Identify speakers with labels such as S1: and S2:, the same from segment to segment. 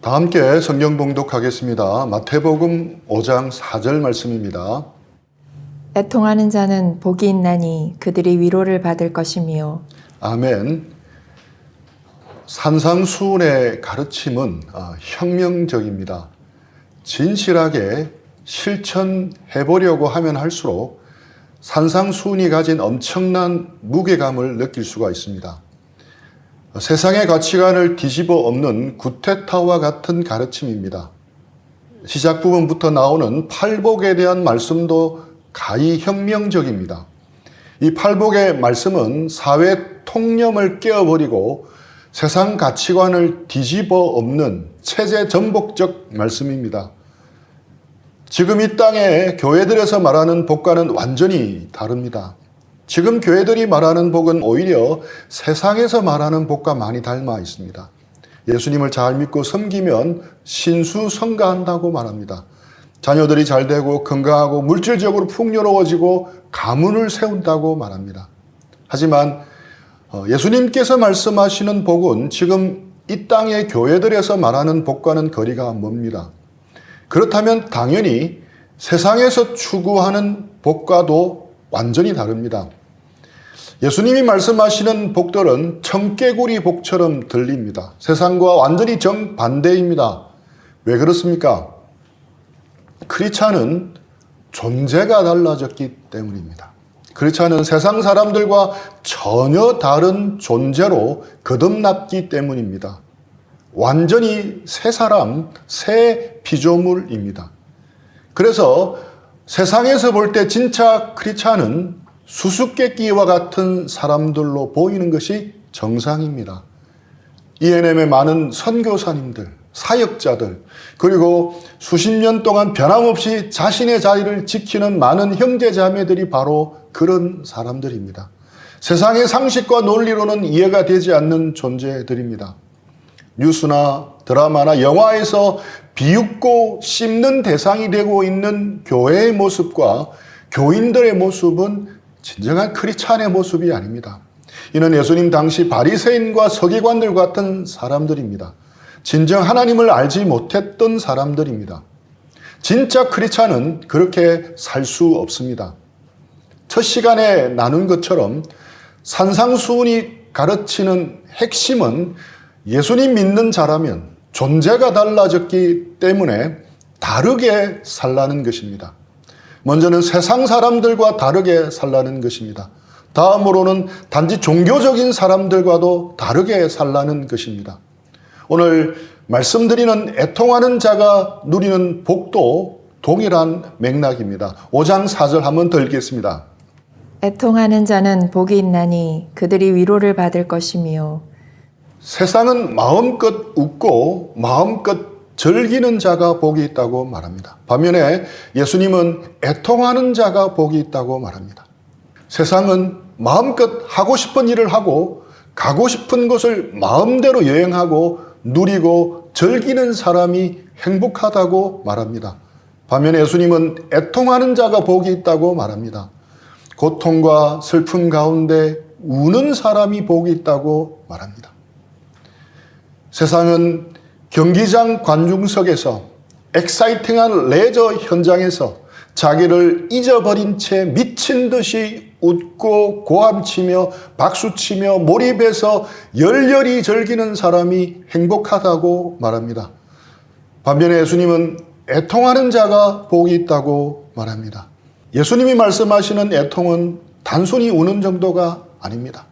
S1: 다 함께 성경 봉독하겠습니다. 마태복음 5장 4절 말씀입니다.
S2: 애통하는 자는 복이 있나니 그들이 위로를 받을 것이며.
S1: 아멘. 산상수훈의 가르침은 혁명적입니다. 진실하게 실천해보려고 하면 할수록 산상수훈이 가진 엄청난 무게감을 느낄 수가 있습니다. 세상의 가치관을 뒤집어 엎는 구테타와 같은 가르침입니다. 시작 부분부터 나오는 팔복에 대한 말씀도 가히 혁명적입니다. 이 팔복의 말씀은 사회 통념을 깨어버리고 세상 가치관을 뒤집어 엎는 체제 전복적 말씀입니다. 지금 이 땅의 교회들에서 말하는 복과는 완전히 다릅니다. 지금 교회들이 말하는 복은 오히려 세상에서 말하는 복과 많이 닮아 있습니다. 예수님을 잘 믿고 섬기면 신수성가한다고 말합니다. 자녀들이 잘 되고 건강하고 물질적으로 풍요로워지고 가문을 세운다고 말합니다. 하지만 예수님께서 말씀하시는 복은 지금 이 땅의 교회들에서 말하는 복과는 거리가 멉니다. 그렇다면 당연히 세상에서 추구하는 복과도 완전히 다릅니다. 예수님이 말씀하시는 복들은 청개구리 복처럼 들립니다. 세상과 완전히 정반대입니다. 왜 그렇습니까? 크리스찬은 존재가 달라졌기 때문입니다. 크리스찬은 세상 사람들과 전혀 다른 존재로 거듭났기 때문입니다. 완전히 새 사람, 새 피조물입니다. 그래서 세상에서 볼 때 진짜 크리스찬은 수수께끼와 같은 사람들로 보이는 것이 정상입니다. ENM의 많은 선교사님들, 사역자들, 그리고 수십 년 동안 변함없이 자신의 자리를 지키는 많은 형제자매들이 바로 그런 사람들입니다. 세상의 상식과 논리로는 이해가 되지 않는 존재들입니다. 뉴스나 드라마나 영화에서 비웃고 씹는 대상이 되고 있는 교회의 모습과 교인들의 모습은 진정한 크리스찬의 모습이 아닙니다. 이는 예수님 당시 바리새인과 서기관들 같은 사람들입니다. 진정 하나님을 알지 못했던 사람들입니다. 진짜 크리스찬은 그렇게 살 수 없습니다. 첫 시간에 나눈 것처럼 산상수훈이 가르치는 핵심은 예수님 믿는 자라면 존재가 달라졌기 때문에 다르게 살라는 것입니다. 먼저는 세상 사람들과 다르게 살라는 것입니다. 다음으로는 단지 종교적인 사람들과도 다르게 살라는 것입니다. 오늘 말씀드리는 애통하는 자가 누리는 복도 동일한 맥락입니다. 5장 4절 한번 더 읽겠습니다.
S2: 애통하는 자는 복이 있나니 그들이 위로를 받을 것이며.
S1: 세상은 마음껏 웃고 마음껏 즐기는 자가 복이 있다고 말합니다. 반면에 예수님은 애통하는 자가 복이 있다고 말합니다. 세상은 마음껏 하고 싶은 일을 하고 가고 싶은 곳을 마음대로 여행하고 누리고 즐기는 사람이 행복하다고 말합니다. 반면에 예수님은 애통하는 자가 복이 있다고 말합니다. 고통과 슬픔 가운데 우는 사람이 복이 있다고 말합니다. 세상은 경기장 관중석에서 엑사이팅한 레저 현장에서 자기를 잊어버린 채 미친 듯이 웃고 고함치며 박수치며 몰입해서 열렬히 즐기는 사람이 행복하다고 말합니다. 반면에 예수님은 애통하는 자가 복이 있다고 말합니다. 예수님이 말씀하시는 애통은 단순히 우는 정도가 아닙니다.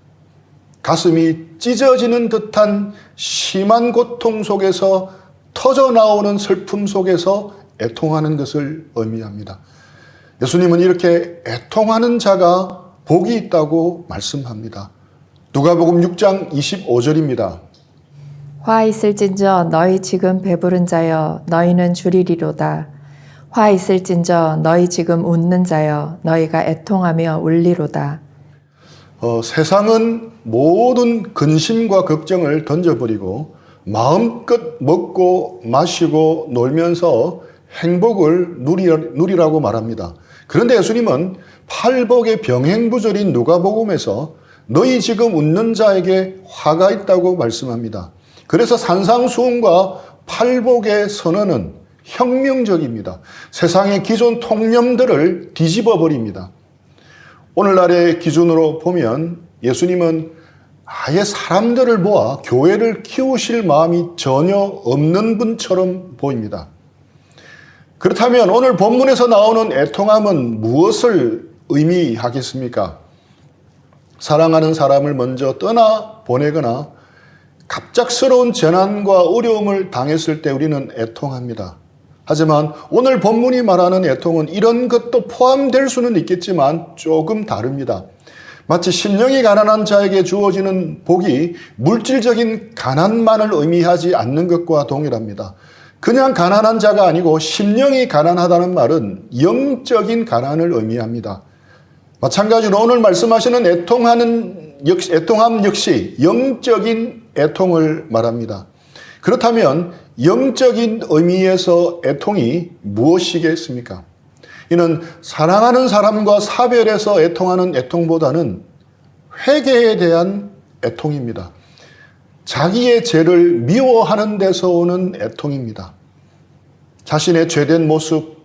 S1: 가슴이 찢어지는 듯한 심한 고통 속에서 터져나오는 슬픔 속에서 애통하는 것을 의미합니다. 예수님은 이렇게 애통하는 자가 복이 있다고 말씀합니다. 누가복음 6장 25절입니다.
S2: 화 있을진저 너희 지금 배부른 자여 너희는 줄이리로다. 화 있을진저 너희 지금 웃는 자여 너희가 애통하며 울리로다.
S1: 세상은 모든 근심과 걱정을 던져버리고 마음껏 먹고 마시고 놀면서 행복을 누리라고 말합니다. 그런데 예수님은 팔복의 병행부절인 누가복음에서 너희 지금 웃는 자에게 화가 있다고 말씀합니다. 그래서 산상수훈과 팔복의 선언은 혁명적입니다. 세상의 기존 통념들을 뒤집어 버립니다. 오늘날의 기준으로 보면 예수님은 아예 사람들을 모아 교회를 키우실 마음이 전혀 없는 분처럼 보입니다. 그렇다면 오늘 본문에서 나오는 애통함은 무엇을 의미하겠습니까? 사랑하는 사람을 먼저 떠나 보내거나 갑작스러운 재난과 어려움을 당했을 때 우리는 애통합니다. 하지만 오늘 본문이 말하는 애통은 이런 것도 포함될 수는 있겠지만 조금 다릅니다. 마치 심령이 가난한 자에게 주어지는 복이 물질적인 가난만을 의미하지 않는 것과 동일합니다. 그냥 가난한 자가 아니고 심령이 가난하다는 말은 영적인 가난을 의미합니다. 마찬가지로 오늘 말씀하시는 애통함 역시 영적인 애통을 말합니다. 그렇다면 영적인 의미에서 애통이 무엇이겠습니까? 이는 사랑하는 사람과 사별해서 애통하는 애통보다는 회개에 대한 애통입니다. 자기의 죄를 미워하는 데서 오는 애통입니다. 자신의 죄된 모습,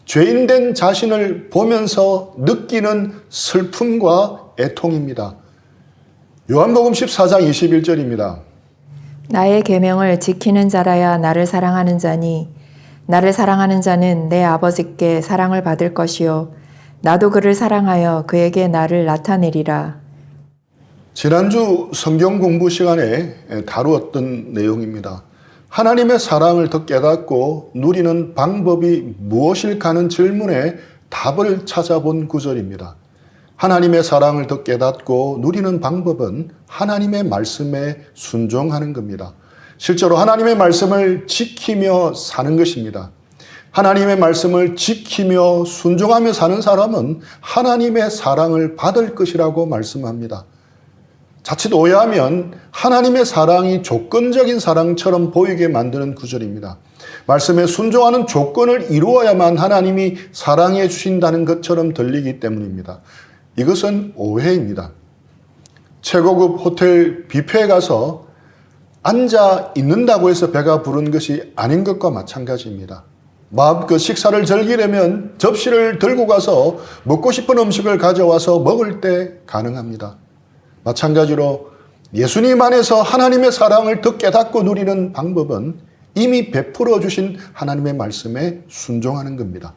S1: 죄인된 자신을 보면서 느끼는 슬픔과 애통입니다. 요한복음 14장 21절입니다.
S2: 나의 계명을 지키는 자라야 나를 사랑하는 자니 나를 사랑하는 자는 내 아버지께 사랑을 받을 것이요 나도 그를 사랑하여 그에게 나를 나타내리라.
S1: 지난주 성경 공부 시간에 다루었던 내용입니다. 하나님의 사랑을 더 깨닫고 누리는 방법이 무엇일까는 질문에 답을 찾아본 구절입니다. 하나님의 사랑을 더 깨닫고 누리는 방법은 하나님의 말씀에 순종하는 겁니다. 실제로 하나님의 말씀을 지키며 사는 것입니다. 하나님의 말씀을 지키며 순종하며 사는 사람은 하나님의 사랑을 받을 것이라고 말씀합니다. 자칫 오해하면 하나님의 사랑이 조건적인 사랑처럼 보이게 만드는 구절입니다. 말씀에 순종하는 조건을 이루어야만 하나님이 사랑해 주신다는 것처럼 들리기 때문입니다. 이것은 오해입니다. 최고급 호텔 뷔페에 가서 앉아 있는다고 해서 배가 부른 것이 아닌 것과 마찬가지입니다. 마음껏 식사를 즐기려면 접시를 들고 가서 먹고 싶은 음식을 가져와서 먹을 때 가능합니다. 마찬가지로 예수님 안에서 하나님의 사랑을 더 깨닫고 누리는 방법은 이미 베풀어 주신 하나님의 말씀에 순종하는 겁니다.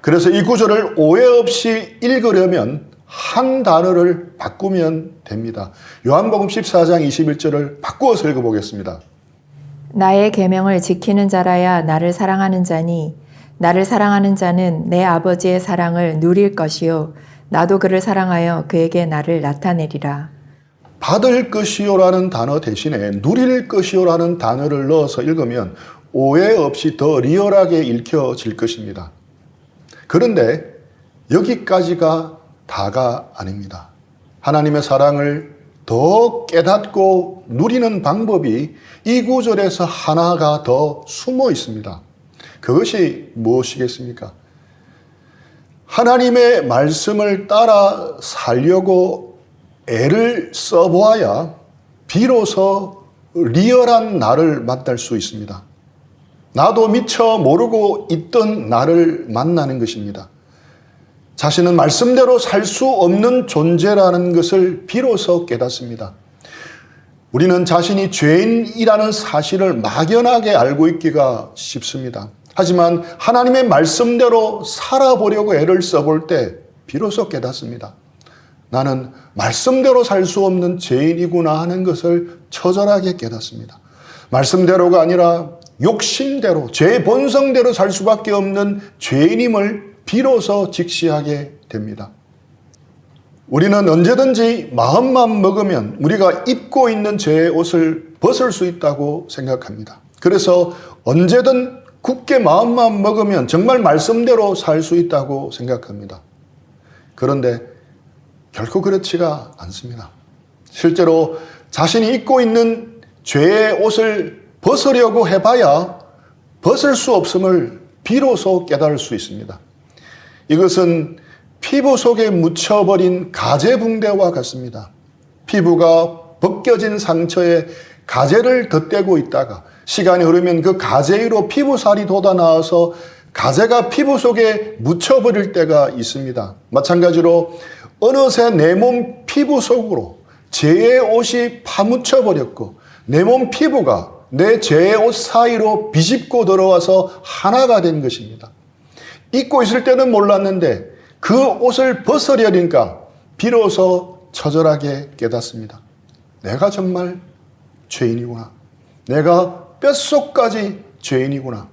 S1: 그래서 이 구절을 오해 없이 읽으려면 한 단어를 바꾸면 됩니다. 요한복음 14장 21절을 바꾸어서 읽어보겠습니다.
S2: 나의 계명을 지키는 자라야 나를 사랑하는 자니 나를 사랑하는 자는 내 아버지의 사랑을 누릴 것이요 나도 그를 사랑하여 그에게 나를 나타내리라.
S1: 받을 것이요라는 단어 대신에 누릴 것이요라는 단어를 넣어서 읽으면 오해 없이 더 리얼하게 읽혀질 것입니다. 그런데 여기까지가 다가 아닙니다. 하나님의 사랑을 더 깨닫고 누리는 방법이 이 구절에서 하나가 더 숨어 있습니다. 그것이 무엇이겠습니까? 하나님의 말씀을 따라 살려고 애를 써보아야 비로소 리얼한 나를 만날 수 있습니다. 나도 미처 모르고 있던 나를 만나는 것입니다. 자신은 말씀대로 살 수 없는 존재라는 것을 비로소 깨닫습니다. 우리는 자신이 죄인이라는 사실을 막연하게 알고 있기가 쉽습니다. 하지만 하나님의 말씀대로 살아보려고 애를 써볼 때 비로소 깨닫습니다. 나는 말씀대로 살 수 없는 죄인이구나 하는 것을 처절하게 깨닫습니다. 말씀대로가 아니라 욕심대로, 죄의 본성대로 살 수밖에 없는 죄인임을 비로소 직시하게 됩니다. 우리는 언제든지 마음만 먹으면 우리가 입고 있는 죄의 옷을 벗을 수 있다고 생각합니다. 그래서 언제든 굳게 마음만 먹으면 정말 말씀대로 살 수 있다고 생각합니다. 그런데 결코 그렇지가 않습니다. 실제로 자신이 입고 있는 죄의 옷을 벗으려고 해봐야 벗을 수 없음을 비로소 깨달을 수 있습니다. 이것은 피부 속에 묻혀버린 가재붕대와 같습니다. 피부가 벗겨진 상처에 가재를 덧대고 있다가 시간이 흐르면 그 가재 위로 피부살이 돋아나와서 가재가 피부 속에 묻혀버릴 때가 있습니다. 마찬가지로 어느새 내 몸 피부 속으로 죄의 옷이 파묻혀버렸고 내 몸 피부가 내 죄의 옷 사이로 비집고 들어와서 하나가 된 것입니다. 입고 있을 때는 몰랐는데 그 옷을 벗으려니까 비로소 처절하게 깨닫습니다. 내가 정말 죄인이구나. 내가 뼛속까지 죄인이구나.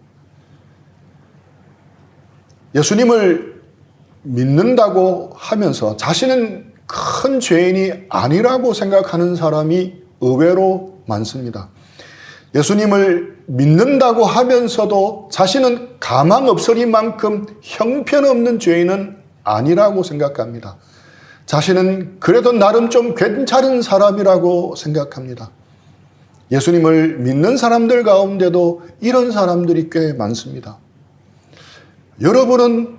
S1: 예수님을 믿는다고 하면서 자신은 큰 죄인이 아니라고 생각하는 사람이 의외로 많습니다. 예수님을 믿는다고 하면서도 자신은 가망 없으리만큼 형편없는 죄인은 아니라고 생각합니다. 자신은 그래도 나름 좀 괜찮은 사람이라고 생각합니다. 예수님을 믿는 사람들 가운데도 이런 사람들이 꽤 많습니다. 여러분은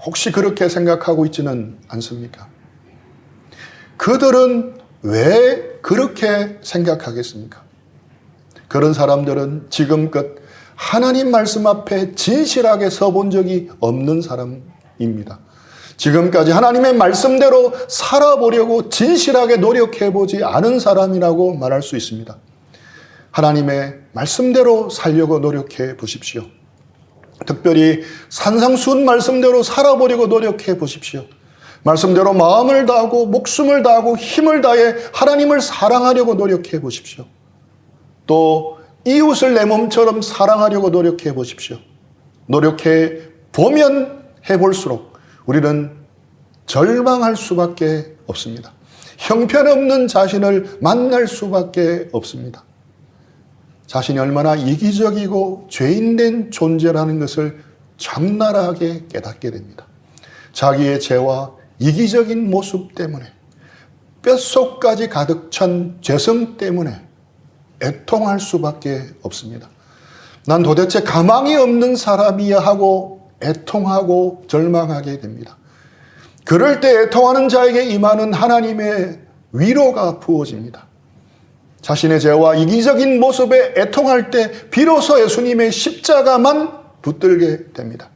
S1: 혹시 그렇게 생각하고 있지는 않습니까? 그들은 왜 그렇게 생각하겠습니까? 그런 사람들은 지금껏 하나님 말씀 앞에 진실하게 서본 적이 없는 사람입니다. 지금까지 하나님의 말씀대로 살아보려고 진실하게 노력해보지 않은 사람이라고 말할 수 있습니다. 하나님의 말씀대로 살려고 노력해 보십시오. 특별히 산상수훈 말씀대로 살아보려고 노력해 보십시오. 말씀대로 마음을 다하고 목숨을 다하고 힘을 다해 하나님을 사랑하려고 노력해 보십시오. 또 이웃을 내 몸처럼 사랑하려고 노력해 보십시오. 노력해 보면 해볼수록 우리는 절망할 수밖에 없습니다. 형편없는 자신을 만날 수밖에 없습니다. 자신이 얼마나 이기적이고 죄인된 존재라는 것을 적나라하게 깨닫게 됩니다. 자기의 죄와 이기적인 모습 때문에 뼛속까지 가득 찬 죄성 때문에 애통할 수밖에 없습니다. 난 도대체 가망이 없는 사람이야 하고 애통하고 절망하게 됩니다. 그럴 때 애통하는 자에게 임하는 하나님의 위로가 부어집니다. 자신의 죄와 이기적인 모습에 애통할 때 비로소 예수님의 십자가만 붙들게 됩니다.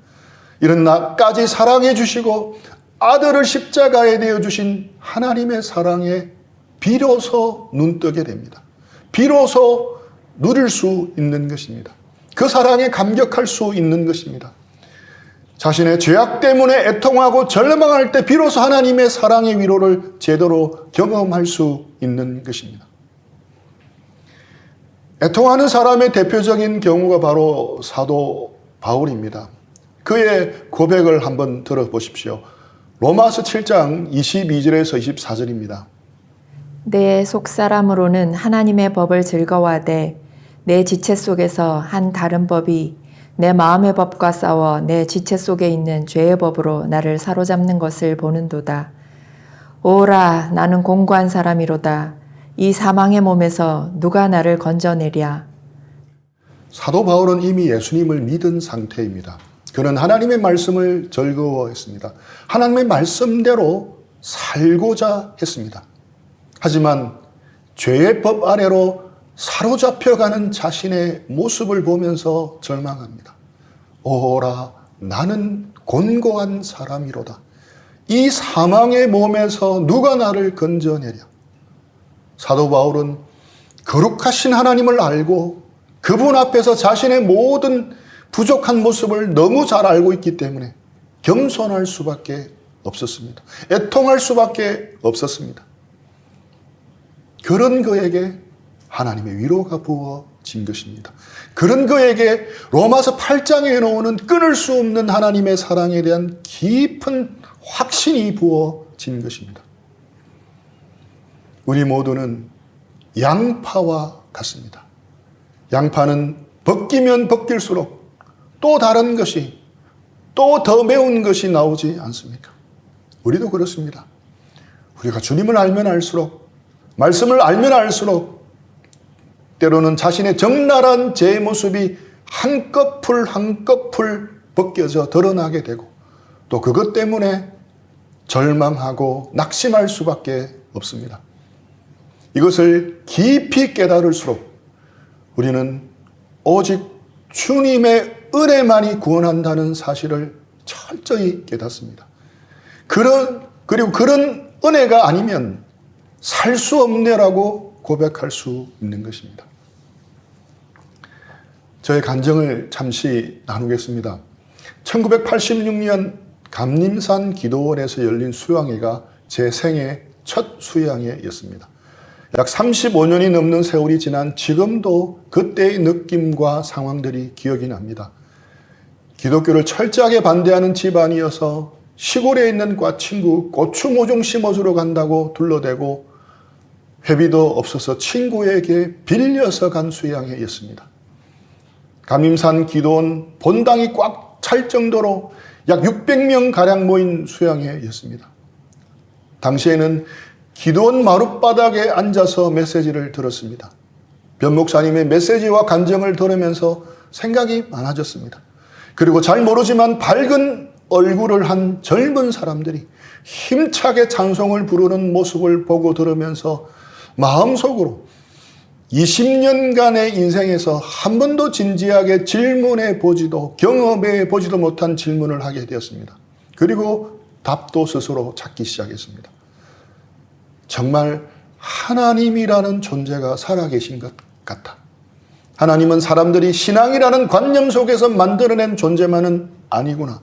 S1: 이런 나까지 사랑해 주시고 아들을 십자가에 내어주신 하나님의 사랑에 비로소 눈뜨게 됩니다. 비로소 누릴 수 있는 것입니다. 그 사랑에 감격할 수 있는 것입니다. 자신의 죄악 때문에 애통하고 절망할 때 비로소 하나님의 사랑의 위로를 제대로 경험할 수 있는 것입니다. 애통하는 사람의 대표적인 경우가 바로 사도 바울입니다. 그의 고백을 한번 들어보십시오. 로마서 7장 22절에서 24절입니다.
S2: 내 속사람으로는 하나님의 법을 즐거워하되 내 지체 속에서 한 다른 법이 내 마음의 법과 싸워 내 지체 속에 있는 죄의 법으로 나를 사로잡는 것을 보는도다. 오라, 나는 공고한 사람이로다. 이 사망의 몸에서 누가 나를 건져내랴.
S1: 사도 바울은 이미 예수님을 믿은 상태입니다. 그는 하나님의 말씀을 즐거워했습니다. 하나님의 말씀대로 살고자 했습니다. 하지만 죄의 법 아래로 사로잡혀가는 자신의 모습을 보면서 절망합니다. 오라, 나는 곤고한 사람이로다. 이 사망의 몸에서 누가 나를 건져내랴. 사도 바울은 거룩하신 하나님을 알고 그분 앞에서 자신의 모든 부족한 모습을 너무 잘 알고 있기 때문에 겸손할 수밖에 없었습니다. 애통할 수밖에 없었습니다. 그런 그에게 하나님의 위로가 부어진 것입니다. 그런 그에게 로마서 8장에 나오는 끊을 수 없는 하나님의 사랑에 대한 깊은 확신이 부어진 것입니다. 우리 모두는 양파와 같습니다. 양파는 벗기면 벗길수록 또 다른 것이, 또 더 매운 것이 나오지 않습니까? 우리도 그렇습니다. 우리가 주님을 알면 알수록, 말씀을 알면 알수록 때로는 자신의 적나라한 제 모습이 한꺼풀 한꺼풀 벗겨져 드러나게 되고 또 그것 때문에 절망하고 낙심할 수밖에 없습니다. 이것을 깊이 깨달을수록 우리는 오직 주님의 은혜만이 구원한다는 사실을 철저히 깨닫습니다. 그리고 그런 은혜가 아니면 살 수 없네라고 고백할 수 있는 것입니다. 저의 간증을 잠시 나누겠습니다. 1986년 감림산 기도원에서 열린 수양회가 제 생애 첫 수양회였습니다. 약 35년이 넘는 세월이 지난 지금도 그때의 느낌과 상황들이 기억이 납니다. 기독교를 철저하게 반대하는 집안이어서 시골에 있는 과친구 고추 모종 심어주러 간다고 둘러대고 회비도 없어서 친구에게 빌려서 간 수양회였습니다. 감림산 기도원 본당이 꽉 찰 정도로 약 600명 가량 모인 수양회였습니다. 당시에는 기도원 마룻바닥에 앉아서 메시지를 들었습니다. 변 목사님의 메시지와 간증을 들으면서 생각이 많아졌습니다. 그리고 잘 모르지만 밝은 얼굴을 한 젊은 사람들이 힘차게 찬송을 부르는 모습을 보고 들으면서 마음속으로 20년간의 인생에서 한 번도 진지하게 질문해 보지도 경험해 보지도 못한 질문을 하게 되었습니다. 그리고 답도 스스로 찾기 시작했습니다. 정말 하나님이라는 존재가 살아계신 것 같다. 하나님은 사람들이 신앙이라는 관념 속에서 만들어낸 존재만은 아니구나.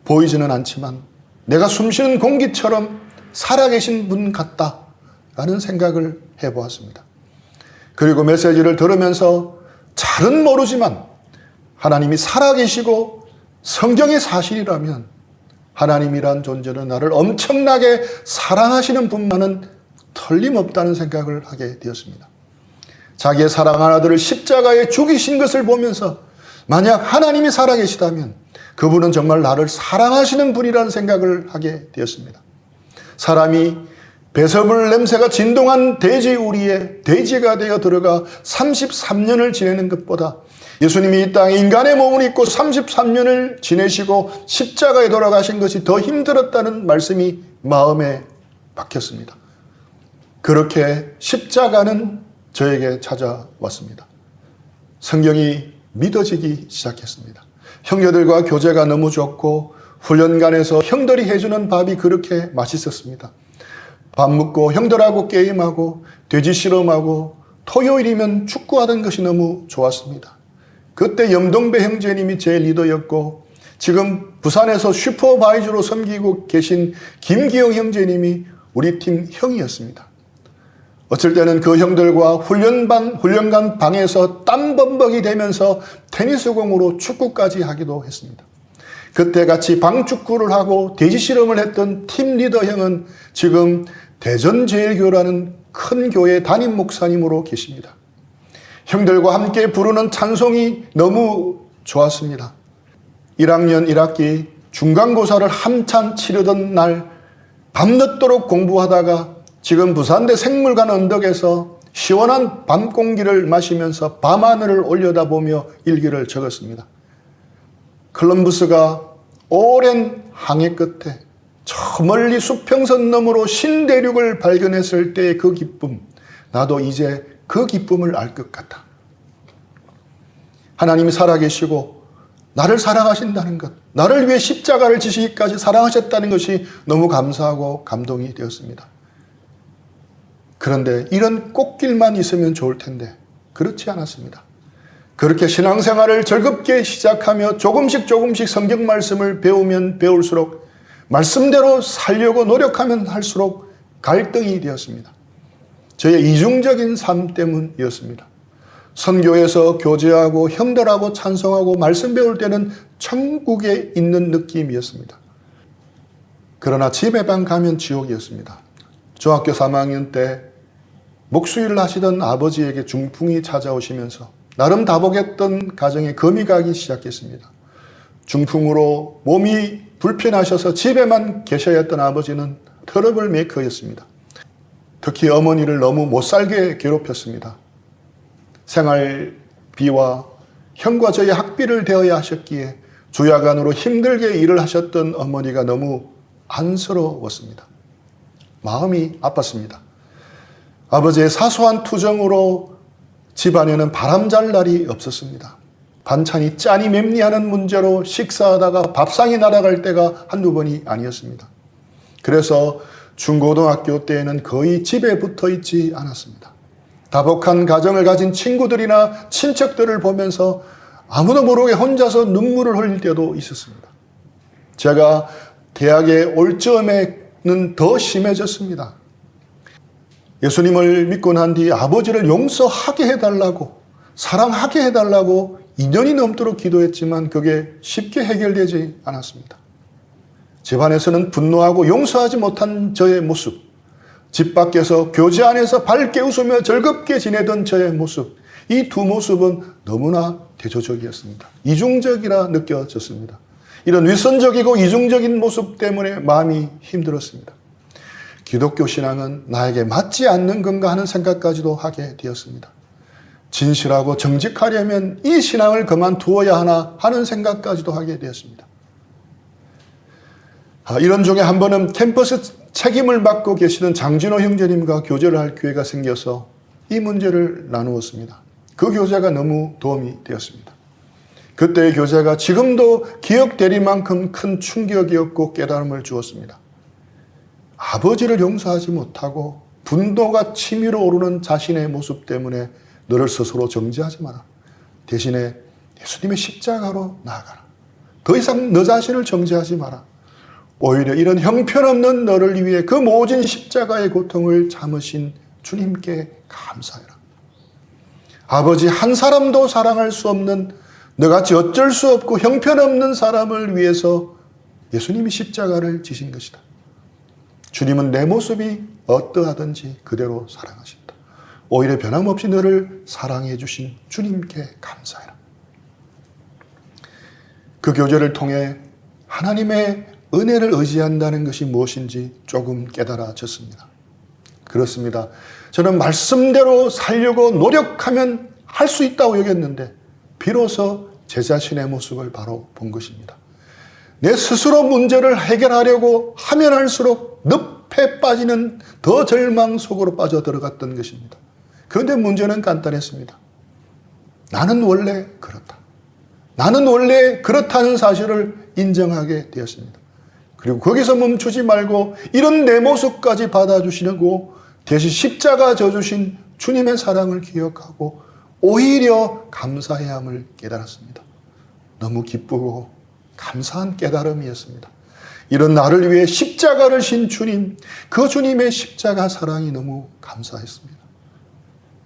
S1: 보이지는 않지만 내가 숨쉬는 공기처럼 살아계신 분 같다. 라는 생각을 해보았습니다. 그리고 메시지를 들으면서 잘은 모르지만 하나님이 살아계시고 성경의 사실이라면 하나님이란 존재는 나를 엄청나게 사랑하시는 분만은 틀림없다는 생각을 하게 되었습니다. 자기의 사랑하는 아들을 십자가에 죽이신 것을 보면서 만약 하나님이 살아계시다면 그분은 정말 나를 사랑하시는 분이라는 생각을 하게 되었습니다. 사람이 배설물 냄새가 진동한 돼지 우리에 돼지가 되어 들어가 33년을 지내는 것보다 예수님이 이 땅에 인간의 몸을 입고 33년을 지내시고 십자가에 돌아가신 것이 더 힘들었다는 말씀이 마음에 박혔습니다. 그렇게 십자가는 저에게 찾아왔습니다. 성경이 믿어지기 시작했습니다. 형제들과 교제가 너무 좋고 훈련관에서 형들이 해주는 밥이 그렇게 맛있었습니다. 밥 먹고 형들하고 게임하고 돼지 실험하고 토요일이면 축구하던 것이 너무 좋았습니다. 그때 염동배 형제님이 제 리더였고 지금 부산에서 슈퍼바이저로 섬기고 계신 김기영 형제님이 우리 팀 형이었습니다. 어쩔 때는 그 형들과 훈련관 방에서 땀범벅이 되면서 테니스공으로 축구까지 하기도 했습니다. 그때 같이 방축구를 하고 돼지 실험을 했던 팀 리더 형은 지금 대전제일교라는 큰 교회 담임 목사님으로 계십니다. 형들과 함께 부르는 찬송이 너무 좋았습니다. 1학년 1학기 중간고사를 한참 치르던 날 밤늦도록 공부하다가 지금 부산대 생물관 언덕에서 시원한 밤 공기를 마시면서 밤하늘을 올려다보며 일기를 적었습니다. 콜럼버스가 오랜 항해 끝에 저 멀리 수평선 너머로 신대륙을 발견했을 때의 그 기쁨, 나도 이제 그 기쁨을 알 것 같다. 하나님이 살아계시고 나를 사랑하신다는 것, 나를 위해 십자가를 지시기까지 사랑하셨다는 것이 너무 감사하고 감동이 되었습니다. 그런데 이런 꽃길만 있으면 좋을 텐데 그렇지 않았습니다. 그렇게 신앙생활을 즐겁게 시작하며 조금씩 성경 말씀을 배우면 배울수록 말씀대로 살려고 노력하면 할수록 갈등이 되었습니다. 저의 이중적인 삶 때문이었습니다. 선교에서 교제하고 형들하고 찬송하고 말씀 배울 때는 천국에 있는 느낌이었습니다. 그러나 집에만 가면 지옥이었습니다. 중학교 3학년 때 목수일을 하시던 아버지에게 중풍이 찾아오시면서 나름 다복했던 가정에 금이 가기 시작했습니다. 중풍으로 몸이 불편하셔서 집에만 계셔야 했던 아버지는 트러블 메이커였습니다. 특히 어머니를 너무 못살게 괴롭혔습니다. 생활비와 형과 저희 학비를 대어야 하셨기에 주야간으로 힘들게 일을 하셨던 어머니가 너무 안쓰러웠습니다. 마음이 아팠습니다. 아버지의 사소한 투정으로 집안에는 바람잘 날이 없었습니다. 반찬이 짠이 맵리하는 문제로 식사하다가 밥상이 날아갈 때가 한두 번이 아니었습니다. 그래서 중고등학교 때에는 거의 집에 붙어 있지 않았습니다. 다복한 가정을 가진 친구들이나 친척들을 보면서 아무도 모르게 혼자서 눈물을 흘릴 때도 있었습니다. 제가 대학에 올 즈음에는 더 심해졌습니다. 예수님을 믿고 난 뒤 아버지를 용서하게 해달라고, 사랑하게 해달라고 2년이 넘도록 기도했지만 그게 쉽게 해결되지 않았습니다. 집안에서는 분노하고 용서하지 못한 저의 모습, 집 밖에서 교제 안에서 밝게 웃으며 즐겁게 지내던 저의 모습, 이 두 모습은 너무나 대조적이었습니다. 이중적이라 느껴졌습니다. 이런 위선적이고 이중적인 모습 때문에 마음이 힘들었습니다. 기독교 신앙은 나에게 맞지 않는 건가 하는 생각까지도 하게 되었습니다. 진실하고 정직하려면 이 신앙을 그만두어야 하나 하는 생각까지도 하게 되었습니다. 이런 중에 한 번은 캠퍼스 책임을 맡고 계시는 장진호 형제님과 교제를 할 기회가 생겨서 이 문제를 나누었습니다. 그 교제가 너무 도움이 되었습니다. 그때의 교제가 지금도 기억될 만큼 큰 충격이었고 깨달음을 주었습니다. 아버지를 용서하지 못하고 분노가 치밀어 오르는 자신의 모습 때문에 너를 스스로 정죄하지 마라. 대신에 예수님의 십자가로 나아가라. 더 이상 너 자신을 정죄하지 마라. 오히려 이런 형편없는 너를 위해 그 모진 십자가의 고통을 참으신 주님께 감사해라. 아버지 한 사람도 사랑할 수 없는 너같이 어쩔 수 없고 형편없는 사람을 위해서 예수님이 십자가를 지신 것이다. 주님은 내 모습이 어떠하든지 그대로 사랑하신다. 오히려 변함없이 너를 사랑해 주신 주님께 감사해라. 그 교제를 통해 하나님의 은혜를 의지한다는 것이 무엇인지 조금 깨달아졌습니다. 그렇습니다. 저는 말씀대로 살려고 노력하면 할 수 있다고 여겼는데 비로소 제 자신의 모습을 바로 본 것입니다. 내 스스로 문제를 해결하려고 하면 할수록 늪에 빠지는 더 절망 속으로 빠져들어갔던 것입니다. 그런데 문제는 간단했습니다. 나는 원래 그렇다. 나는 원래 그렇다는 사실을 인정하게 되었습니다. 그리고 거기서 멈추지 말고 이런 내 모습까지 받아주시려고 대신 십자가 져주신 주님의 사랑을 기억하고 오히려 감사해야 함을 깨달았습니다. 너무 기쁘고 감사한 깨달음이었습니다. 이런 나를 위해 십자가를 신 주님, 그 주님의 십자가 사랑이 너무 감사했습니다.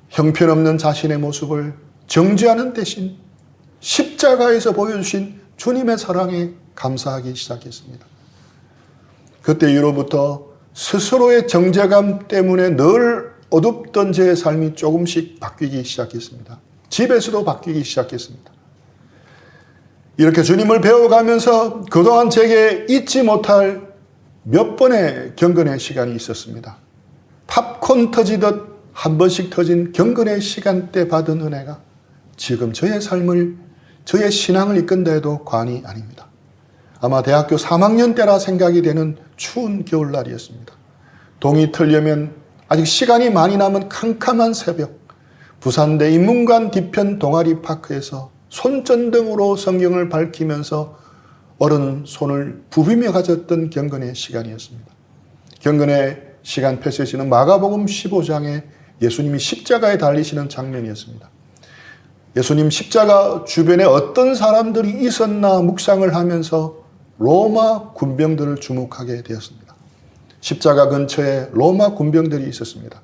S1: 형편없는 자신의 모습을 정죄하는 대신 십자가에서 보여주신 주님의 사랑에 감사하기 시작했습니다. 그때 이후로부터 스스로의 정죄감 때문에 늘 어둡던 제 삶이 조금씩 바뀌기 시작했습니다. 집에서도 바뀌기 시작했습니다. 이렇게 주님을 배워가면서 그동안 제게 잊지 못할 몇 번의 경건의 시간이 있었습니다. 팝콘 터지듯 한 번씩 터진 경건의 시간대 받은 은혜가 지금 저의 삶을, 저의 신앙을 이끈다 해도 과언이 아닙니다. 아마 대학교 3학년 때라 생각이 되는 추운 겨울날이었습니다. 동이 틀려면 아직 시간이 많이 남은 캄캄한 새벽, 부산대 인문관 뒤편 동아리 파크에서 손전등으로 성경을 밝히면서 어른 손을 부비며 가졌던 경건의 시간이었습니다. 경건의 시간 패시지는 마가복음 15장에 예수님이 십자가에 달리시는 장면이었습니다. 예수님 십자가 주변에 어떤 사람들이 있었나 묵상을 하면서 로마 군병들을 주목하게 되었습니다. 십자가 근처에 로마 군병들이 있었습니다.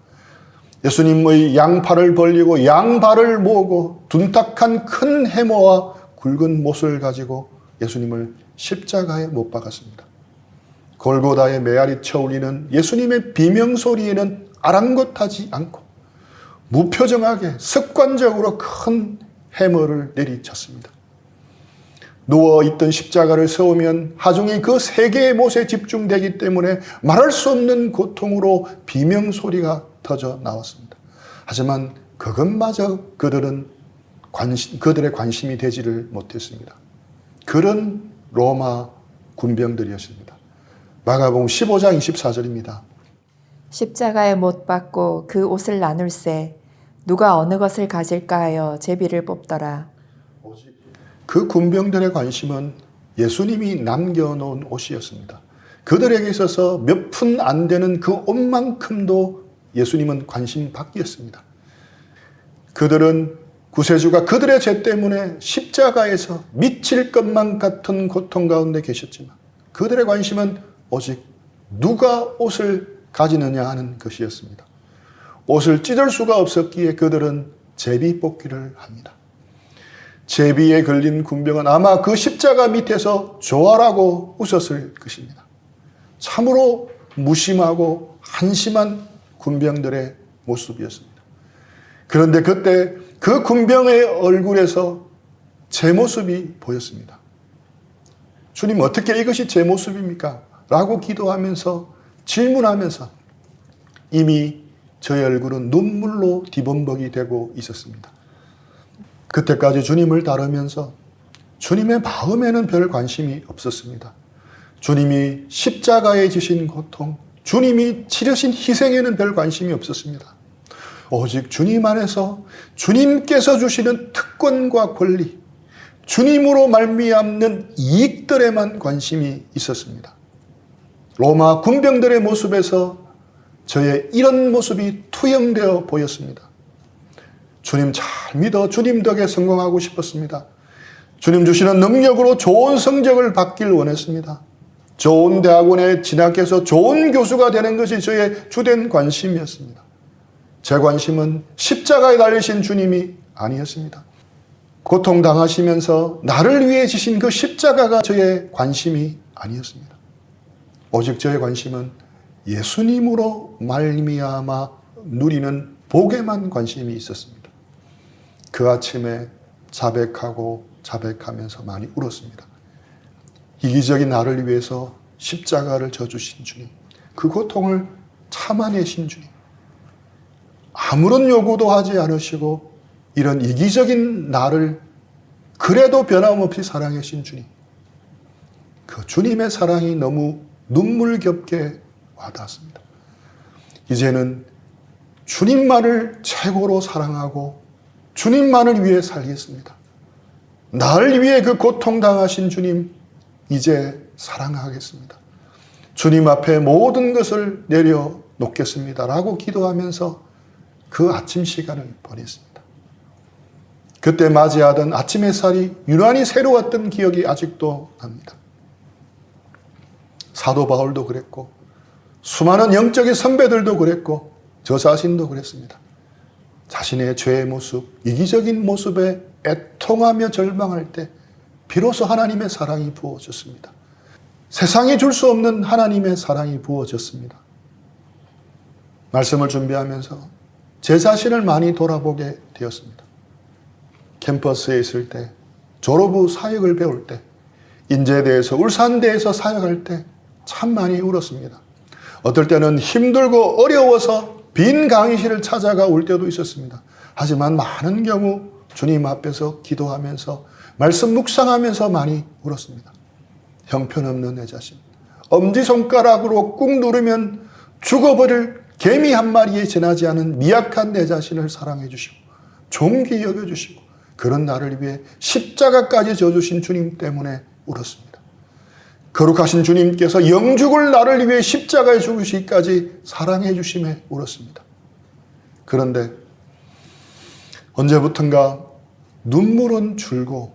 S1: 예수님의 양팔을 벌리고 양발을 모으고 둔탁한 큰 해모와 굵은 못을 가지고 예수님을 십자가에 못 박았습니다. 골고다의 메아리 쳐울리는 예수님의 비명소리에는 아랑곳하지 않고 무표정하게 습관적으로 큰 해머를 내리쳤습니다. 누워있던 십자가를 세우면 하중이 그 세 개의 못에 집중되기 때문에 말할 수 없는 고통으로 비명소리가 터져 나왔습니다. 하지만 그것마저 그들의 관심이 되지를 못했습니다. 그런 로마 군병들이었습니다. 마가복음 15장 24절입니다.
S2: 십자가에 못 박고 그 옷을 나눌세 누가 어느 것을 가질까 하여 제비를 뽑더라.
S1: 그 군병들의 관심은 예수님이 남겨놓은 옷이었습니다. 그들에게 있어서 몇 푼 안 되는 그 옷만큼도 예수님은 관심 밖이었습니다. 그들은 구세주가 그들의 죄 때문에 십자가에서 미칠 것만 같은 고통 가운데 계셨지만 그들의 관심은 오직 누가 옷을 가지느냐 하는 것이었습니다. 옷을 찢을 수가 없었기에 그들은 제비 뽑기를 합니다. 제비에 걸린 군병은 아마 그 십자가 밑에서 조아라고 웃었을 것입니다. 참으로 무심하고 한심한 군병들의 모습이었습니다. 그런데 그때 그 군병의 얼굴에서 제 모습이 보였습니다. 주님, 어떻게 이것이 제 모습입니까? 라고 기도하면서 질문하면서 이미 저의 얼굴은 눈물로 뒤범벅이 되고 있었습니다. 그때까지 주님을 따르면서 주님의 마음에는 별 관심이 없었습니다. 주님이 십자가에 지신 고통, 주님이 치르신 희생에는 별 관심이 없었습니다. 오직 주님 안에서 주님께서 주시는 특권과 권리, 주님으로 말미암는 이익들에만 관심이 있었습니다. 로마 군병들의 모습에서 저의 이런 모습이 투영되어 보였습니다. 주님 잘 믿어 주님 덕에 성공하고 싶었습니다. 주님 주시는 능력으로 좋은 성적을 받길 원했습니다. 좋은 대학원에 진학해서 좋은 교수가 되는 것이 저의 주된 관심이었습니다. 제 관심은 십자가에 달리신 주님이 아니었습니다. 고통당하시면서 나를 위해 지신 그 십자가가 저의 관심이 아니었습니다. 오직 저의 관심은 예수님으로 말미암아 누리는 복에만 관심이 있었습니다. 그 아침에 자백하고 자백하면서 많이 울었습니다. 이기적인 나를 위해서 십자가를 져주신 주님, 그 고통을 참아내신 주님, 아무런 요구도 하지 않으시고 이런 이기적인 나를 그래도 변함없이 사랑하신 주님, 그 주님의 사랑이 너무 눈물겹게 와닿았습니다. 이제는 주님만을 최고로 사랑하고 주님만을 위해 살겠습니다. 나를 위해 그 고통당하신 주님 이제 사랑하겠습니다. 주님 앞에 모든 것을 내려놓겠습니다 라고 기도하면서 그 아침 시간을 보냈습니다. 그때 맞이하던 아침 햇살이 유난히 새로웠던 기억이 아직도 납니다. 사도 바울도 그랬고 수많은 영적인 선배들도 그랬고 저 자신도 그랬습니다. 자신의 죄의 모습, 이기적인 모습에 애통하며 절망할 때 비로소 하나님의 사랑이 부어졌습니다. 세상이 줄 수 없는 하나님의 사랑이 부어졌습니다. 말씀을 준비하면서 제 자신을 많이 돌아보게 되었습니다. 캠퍼스에 있을 때, 졸업 후 사역을 배울 때, 인제대에서 울산대에서 사역할 때 참 많이 울었습니다. 어떨 때는 힘들고 어려워서 빈 강의실을 찾아가 울 때도 있었습니다. 하지만 많은 경우 주님 앞에서 기도하면서 말씀 묵상하면서 많이 울었습니다. 형편없는 내 자신, 엄지손가락으로 꾹 누르면 죽어버릴 개미 한 마리에 지나지 않은 미약한 내 자신을 사랑해 주시고 존귀 여겨주시고 그런 나를 위해 십자가까지 져주신 주님 때문에 울었습니다. 거룩하신 주님께서 영죽을 나를 위해 십자가에 죽으시기까지 사랑해 주심에 울었습니다. 그런데 언제부턴가 눈물은 줄고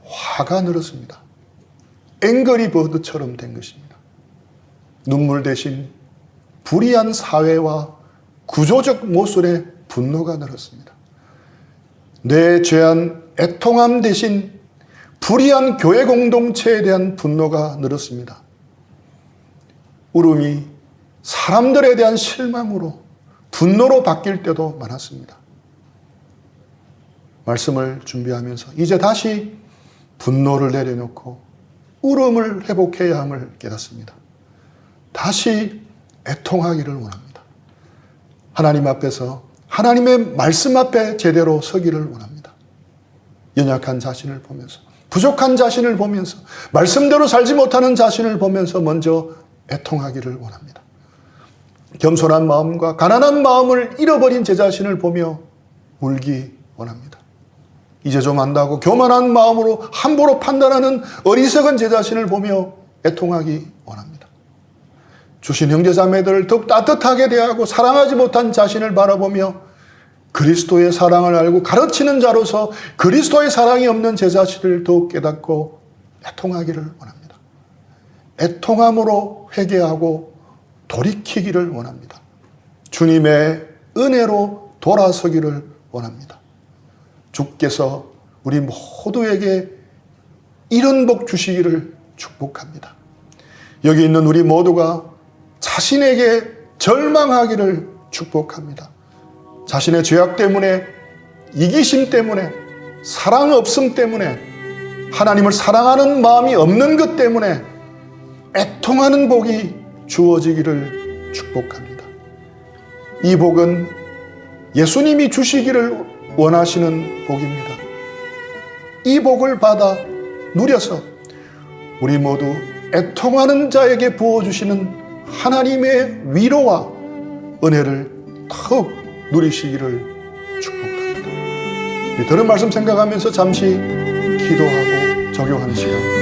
S1: 화가 늘었습니다. 앵거리 버드처럼 된 것입니다. 눈물 대신 불의한 사회와 구조적 모순의 분노가 늘었습니다. 내 죄한 애통함 대신 불의한 교회 공동체에 대한 분노가 늘었습니다. 울음이 사람들에 대한 실망으로 분노로 바뀔 때도 많았습니다. 말씀을 준비하면서 이제 다시 분노를 내려놓고 울음을 회복해야 함을 깨닫습니다. 다시 애통하기를 원합니다. 하나님 앞에서 하나님의 말씀 앞에 제대로 서기를 원합니다. 연약한 자신을 보면서 부족한 자신을 보면서 말씀대로 살지 못하는 자신을 보면서 먼저 애통하기를 원합니다. 겸손한 마음과 가난한 마음을 잃어버린 제 자신을 보며 울기 원합니다. 이제 좀 안다고 교만한 마음으로 함부로 판단하는 어리석은 제 자신을 보며 애통하기 원합니다. 주신 형제자매들을 더욱 따뜻하게 대하고 사랑하지 못한 자신을 바라보며 그리스도의 사랑을 알고 가르치는 자로서 그리스도의 사랑이 없는 제 자신을 더욱 깨닫고 애통하기를 원합니다. 애통함으로 회개하고 돌이키기를 원합니다. 주님의 은혜로 돌아서기를 원합니다. 주께서 우리 모두에게 이런 복 주시기를 축복합니다. 여기 있는 우리 모두가 자신에게 절망하기를 축복합니다. 자신의 죄악 때문에, 이기심 때문에, 사랑 없음 때문에, 하나님을 사랑하는 마음이 없는 것 때문에 애통하는 복이 주어지기를 축복합니다. 이 복은 예수님이 주시기를 원하시는 복입니다. 이 복을 받아 누려서 우리 모두 애통하는 자에게 부어주시는 하나님의 위로와 은혜를 더욱 누리시기를 축복합니다. 우리 들은 말씀 생각하면서 잠시 기도하고 적용하는 시간